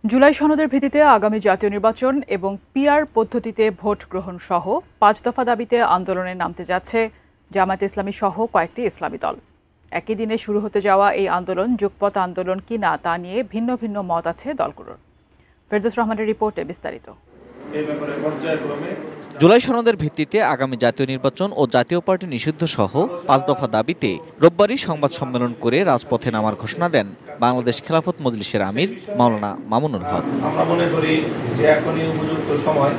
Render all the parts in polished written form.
জুলাই সনদের ভিত্তিতে আগামী জাতীয় নির্বাচন এবং পিআর পদ্ধতিতে ভোট গ্রহণ সহ ৫ দফা দাবিতে আন্দোলনে নামতে যাচ্ছে জামায়াতে ইসলামী সহ কয়েকটি ইসলামী দল। একই দিনে শুরু হতে যাওয়া এই আন্দোলন যুগপৎ আন্দোলন কিনা তা নিয়ে ভিন্ন ভিন্ন মত আছে দলগুলোর। ফেরদৌস রহমানের রিপোর্টে বিস্তারিত। জুলাই সনদের ভিত্তিতে আগামী জাতীয় নির্বাচন ও জাতীয় পার্টি নিষিদ্ধ সহ ৫ দফা দাবিতে রোববারই সংবাদ সম্মেলন করে রাজপথে নামার ঘোষণা দেন বাংলাদেশ খেলাফত মজলিসের আমির মাওলানা মামুনুল হক। আমরা মনে করি যে এখনই উপযুক্ত সময়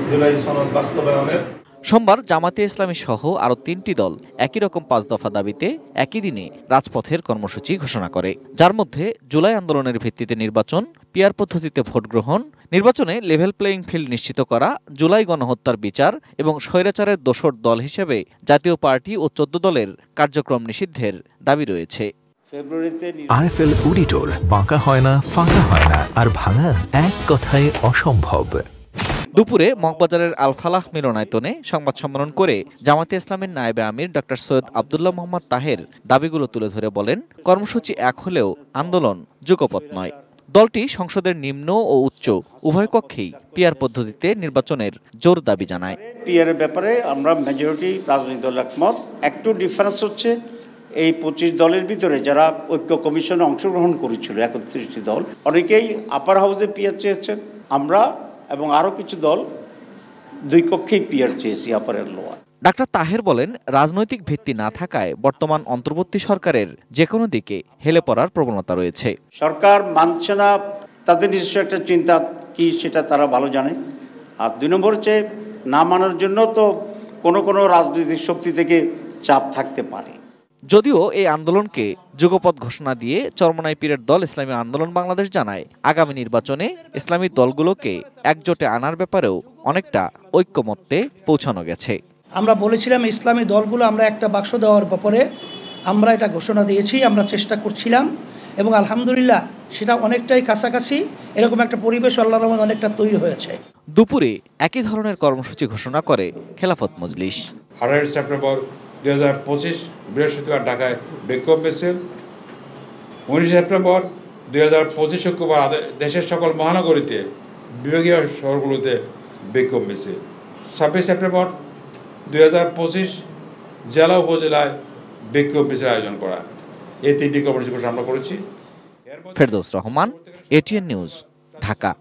জুলাই সনদ বাস্তবায়নের। সোমবার জামায়াতে ইসলামী সহ আরও ৩টি দল একই রকম ৫ দফা দাবিতে একই দিনে রাজপথের কর্মসূচি ঘোষণা করে, যার মধ্যে জুলাই আন্দোলনের ভিত্তিতে নির্বাচন, পিআর পদ্ধতিতে ভোট গ্রহণ, নির্বাচনে লেভেল প্লেয়িং ফিল্ড নিশ্চিত করা, জুলাই গণহত্যার বিচার এবং স্বৈরাচারের দোসর দল হিসেবে জাতীয় পার্টি ও ১৪ দলের কার্যক্রম নিষিদ্ধের দাবি রয়েছে। আরএফএল অডিটর, বাঁকা হয় না, ফাঁকা হয় না, আর ভাঙা এক কথায় অসম্ভব। দুপুরে মগবাজারের আল ফালাহ মিলনায়তনে সংবাদ সম্মেলন করে জামায়াতে ইসলামের নায়েবে আমির ডক্টর সৈয়দ আব্দুল্লাহ মোহাম্মদ তাহের দাবিগুলো তুলে ধরে বলেন, কর্মসূচি এক হলেও আন্দোলন যুগপৎ নয়। দলটি সংসদের নিম্ন ও উচ্চ উভয় কক্ষেই পিআর পদ্ধতিতে নির্বাচনের জোর দাবি জানায়। পিআরের ব্যাপারে আমরা মেজরিটি রাজনৈতিক দল একমত। একটু ডিফারেন্স হচ্ছে এই ২৫ দলের ভিতরে যারা ঐক্য কমিশনে অংশগ্রহণ করেছিল ৩১টি দল, অনেকেই আপার হাউসে পিআর চেয়েছেন। আমরা এবং আরও কিছু দল দুই কক্ষেই পিআর চেয়েছি, আপার আর লোয়ার। ডাক্তার তাহের বলেন, রাজনৈতিক ভিত্তি না থাকায় বর্তমান অন্তর্বর্তী সরকারের যে কোনো দিকে হেলে পড়ার প্রবণতা রয়েছে। সরকার মানছে না, তাদের নিজস্ব একটা চিন্তা কি সেটা তারা ভালো জানে। আর ২ নম্বর হচ্ছে না মানার জন্য তো কোনো রাজনৈতিক শক্তি থেকে চাপ থাকতে পারে। যদিও এই আন্দোলনকে যুগপৎ ঘোষণা দিয়ে চরমোনাই পীরের দল ইসলামী আন্দোলন বাংলাদেশ জানায়, আগামী নির্বাচনে ইসলামী দলগুলোকে একজোটে আনার ব্যাপারেও অনেকটা ঐক্যমত্যে পৌঁছানো গেছে। আমরা বলেছিলাম ইসলামী দলগুলো আমরা একটা বাক্স দেওয়ার ব্যাপারে আমরা এটা ঘোষণা দিয়েছি, আমরা চেষ্টা করছিলাম এবং আলহামদুলিল্লাহ সেটা অনেকটাই কাছাকাছি। এরকম একটা পরিবেশ আল্লাহর রহমতে অনেকটা তৈরি হয়েছে। দুপুরে একই ধরনের কর্মসূচি ঘোষণা করে খেলাফত মজলিস। 18 সেপ্টেম্বর 2025 বৃহস্পতিবার ঢাকায় বিক্ষোভ মিছিল। 19 সেপ্টেম্বর 2025 শুক্রবার দেশের সকল মহানগরীতে বিভাগীয় শহরগুলোতে বিক্ষোভ মিছিল। 26 সেপ্টেম্বর 2025 জেলা উপজেলায় বিক্ষোভ মিছিল আয়োজন করা। এই 3টি কর্মসূচি আমরা করেছি। Ferdous Rahman, ATN news, Dhaka.